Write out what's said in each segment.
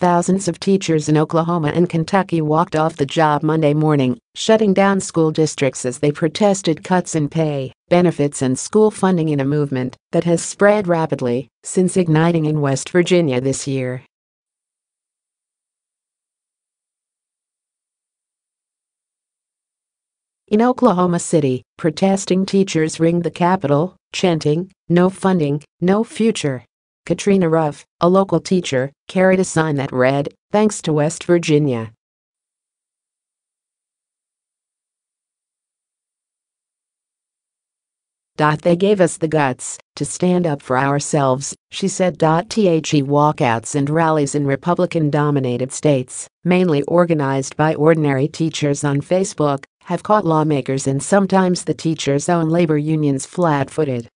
thousands of teachers in Oklahoma and Kentucky walked off the job Monday morning, shutting down school districts as they protested cuts in pay, benefits and school funding in a movement that has spread rapidly since igniting in West Virginia this year. In Oklahoma City, protesting teachers ringed the Capitol, chanting, "No funding, no future." Katrina Ruff, a local teacher, carried a sign that read, "Thanks to West Virginia." They gave us the guts to stand up for ourselves, she said. The walkouts and rallies in Republican-dominated states, mainly organized by ordinary teachers on Facebook, have caught lawmakers and sometimes the teachers' own labor unions flat-footed.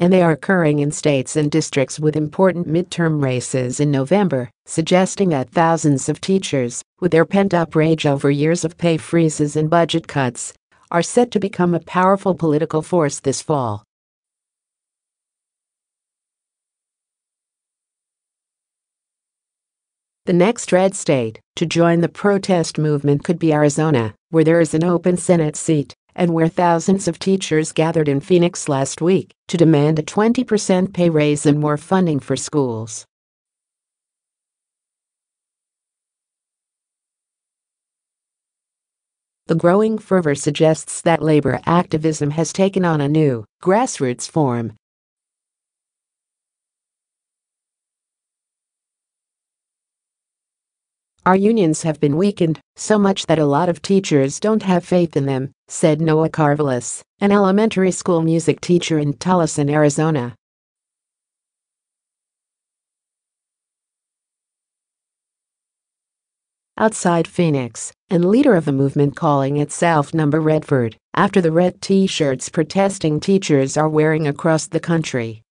And they are occurring in states and districts with important midterm races in November, suggesting that thousands of teachers, with their pent-up rage over years of pay freezes and budget cuts, are set to become a powerful political force this fall. The next red state to join the protest movement could be Arizona, where there is an open Senate seat, and where thousands of teachers gathered in Phoenix last week to demand a 20% pay raise and more funding for schools. The growing fervor suggests that labor activism has taken on a new, grassroots form. "Our unions have been weakened, so much that a lot of teachers don't have faith in them," said Noah Carvelis, an elementary school music teacher in Tucson, Arizona. Outside Phoenix, and leader of a movement calling itself Number Redford, after the red T-shirts protesting teachers are wearing across the country.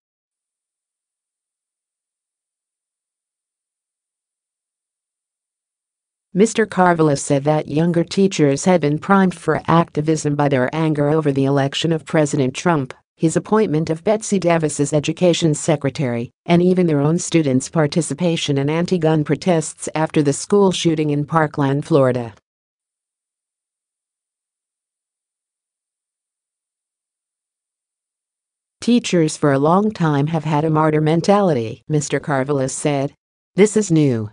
Mr. Carvelis said that younger teachers had been primed for activism by their anger over the election of President Trump, his appointment of Betsy DeVos as education secretary, and even their own students' participation in anti-gun protests after the school shooting in Parkland, Florida. "Teachers for a long time have had a martyr mentality," Mr. Carvelis said. "This is new.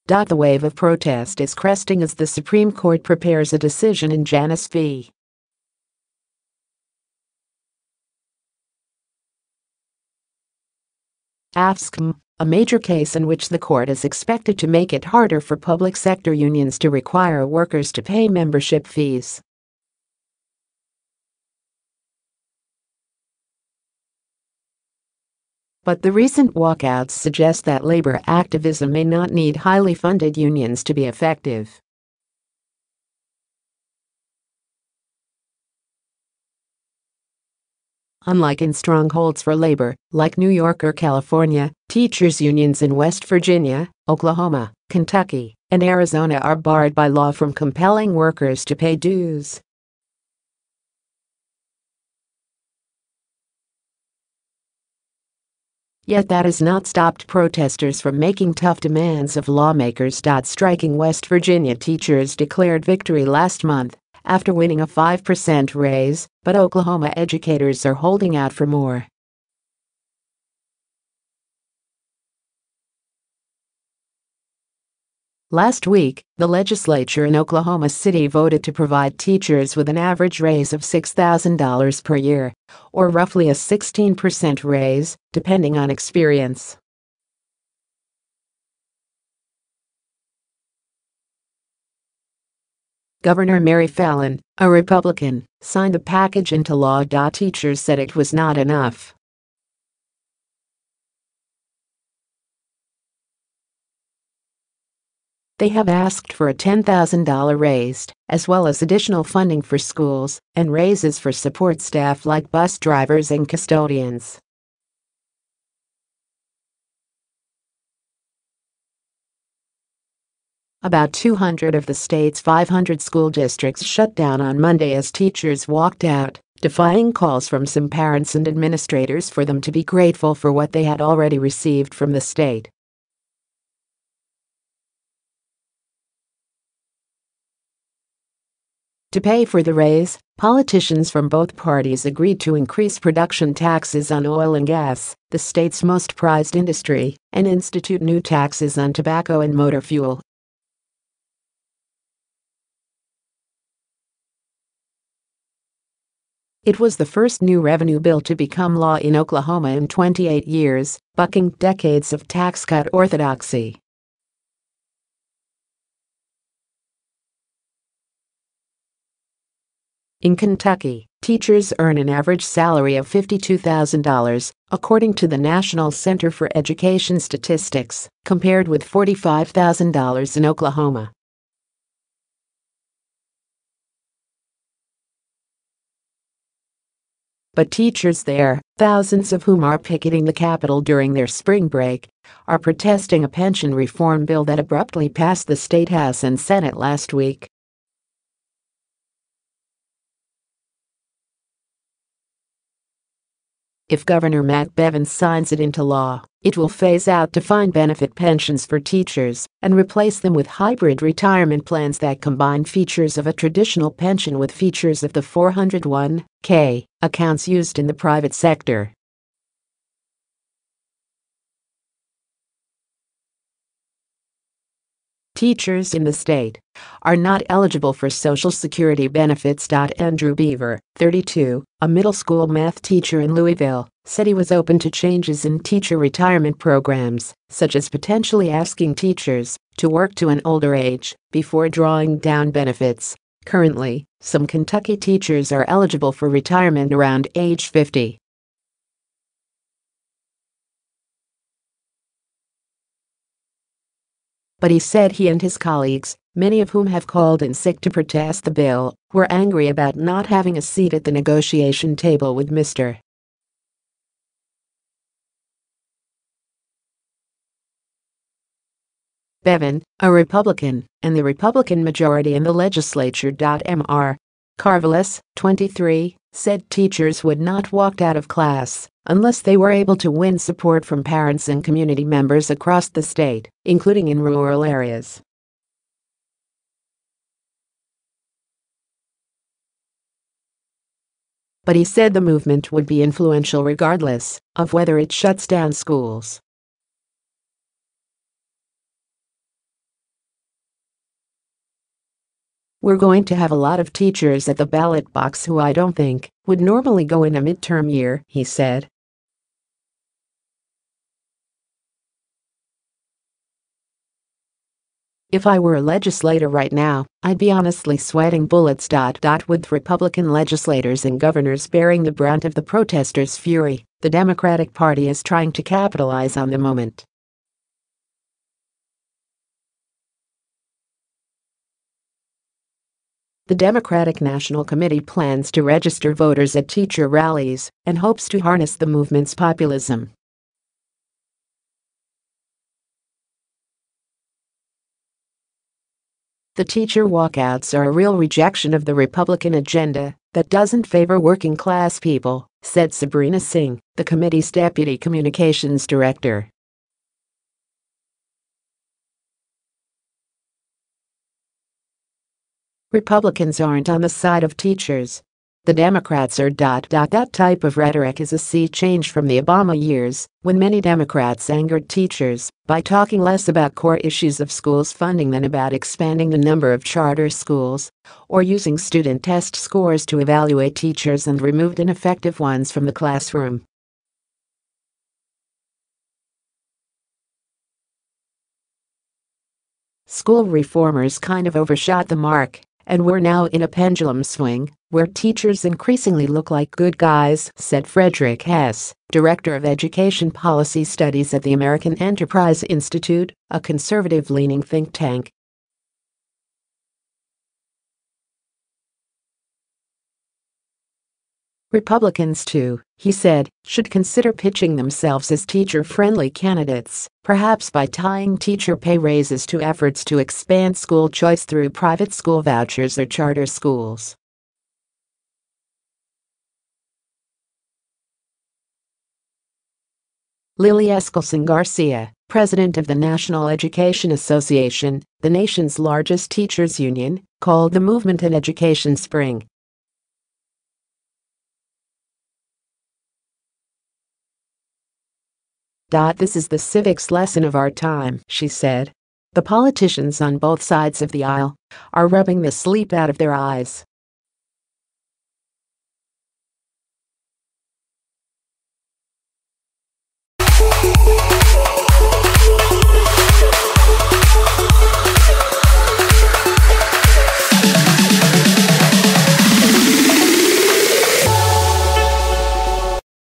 The wave of protest is cresting as the Supreme Court prepares a decision in Janus v. AFSCME, a major case in which the court is expected to make it harder for public sector unions to require workers to pay membership fees. But the recent walkouts suggest that labor activism may not need highly funded unions to be effective. Unlike in strongholds for labor, like New York or California, teachers' unions in West Virginia, Oklahoma, Kentucky, and Arizona are barred by law from compelling workers to pay dues. Yet that has not stopped protesters from making tough demands of lawmakers. Striking West Virginia teachers declared victory last month after winning a 5% raise, but Oklahoma educators are holding out for more. Last week, the legislature in Oklahoma City voted to provide teachers with an average raise of $6,000 per year, or roughly a 16% raise, depending on experience. Governor Mary Fallin, a Republican, signed the package into law. Teachers said it was not enough. They have asked for a $10,000 raise, as well as additional funding for schools and raises for support staff like bus drivers and custodians. About 200 of the state's 500 school districts shut down on Monday as teachers walked out, defying calls from some parents and administrators for them to be grateful for what they had already received from the state. To pay for the raise, politicians from both parties agreed to increase production taxes on oil and gas, the state's most prized industry, and institute new taxes on tobacco and motor fuel. It was the first new revenue bill to become law in Oklahoma in 28 years, bucking decades of tax cut orthodoxy. In Kentucky, teachers earn an average salary of $52,000, according to the National Center for Education Statistics, compared with $45,000 in Oklahoma. But teachers there, thousands of whom are picketing the Capitol during their spring break, are protesting a pension reform bill that abruptly passed the state House and Senate last week. If Governor Matt Bevins signs it into law, it will phase out defined benefit pensions for teachers and replace them with hybrid retirement plans that combine features of a traditional pension with features of the 401(k) accounts used in the private sector. Teachers in the state are not eligible for Social Security benefits. Andrew Beaver, 32, a middle school math teacher in Louisville, said he was open to changes in teacher retirement programs, such as potentially asking teachers to work to an older age before drawing down benefits. Currently, some Kentucky teachers are eligible for retirement around age 50. But he said he and his colleagues, many of whom have called in sick to protest the bill, were angry about not having a seat at the negotiation table with Mr. Bevin, a Republican, and the Republican majority in the legislature. Mr. Carvelis, 23, said teachers would not walk out of class unless they were able to win support from parents and community members across the state, including in rural areas. But he said the movement would be influential regardless of whether it shuts down schools. We're going to have a lot of teachers at the ballot box who I don't think would normally go in a midterm year, he said. If I were a legislator right now, I'd be honestly sweating bullets. With Republican legislators and governors bearing the brunt of the protesters' fury, the Democratic Party is trying to capitalize on the moment. The Democratic National Committee plans to register voters at teacher rallies and hopes to harness the movement's populism. The teacher walkouts are a real rejection of the Republican agenda that doesn't favor working-class people, said Sabrina Singh, the committee's deputy communications director. Republicans aren't on the side of teachers. The Democrats are. That type of rhetoric is a sea change from the Obama years, when many Democrats angered teachers by talking less about core issues of schools funding than about expanding the number of charter schools, or using student test scores to evaluate teachers and removed ineffective ones from the classroom. School reformers kind of overshot the mark, and we're now in a pendulum swing where teachers increasingly look like good guys, said Frederick Hess, director of education policy studies at the American Enterprise Institute, a conservative-leaning think tank. Republicans too, he said, should consider pitching themselves as teacher-friendly candidates, perhaps by tying teacher pay raises to efforts to expand school choice through private school vouchers or charter schools. Lily Eskelsen Garcia, president of the National Education Association, the nation's largest teachers union, called the movement an education spring. This is the civics lesson of our time, she said. The politicians on both sides of the aisle are rubbing the sleep out of their eyes.